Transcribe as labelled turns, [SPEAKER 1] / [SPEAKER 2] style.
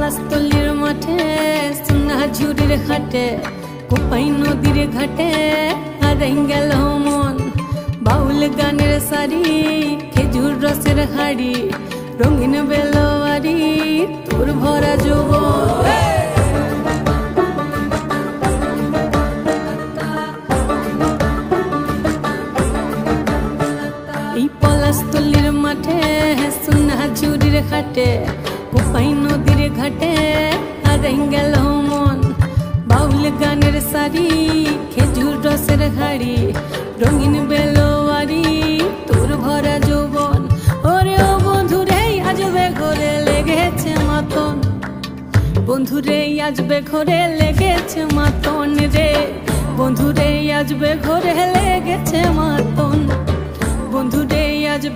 [SPEAKER 1] পলাশতলির মাঠে সোনা ঝুড়ির হাটে কোপাই নদীর ঘাটে হারাই গেল মন বাউল গানের সারি খেজুর রসের হাড়ি রঙিন বেলোয়ারি তোর ভরা যৌবন এই পলাশতলির মাঠে সোনা ঝুড়ির হাটে কোপাই নদীর ঘাটে হারাই গেল মন বাউল গানের সারি খেজুর রসের হাড়ি রঙিন বেলোয়ারি তোর ভরা যৌবন ওরে ও বন্ধুরে আজবে ঘরে লেগেছে মাতন বন্ধুরে আজবে ঘরে লেগেছে মাতন রে বন্ধুরে আজবে ঘরে লেগেছে মাতন বন্ধুরে আজবে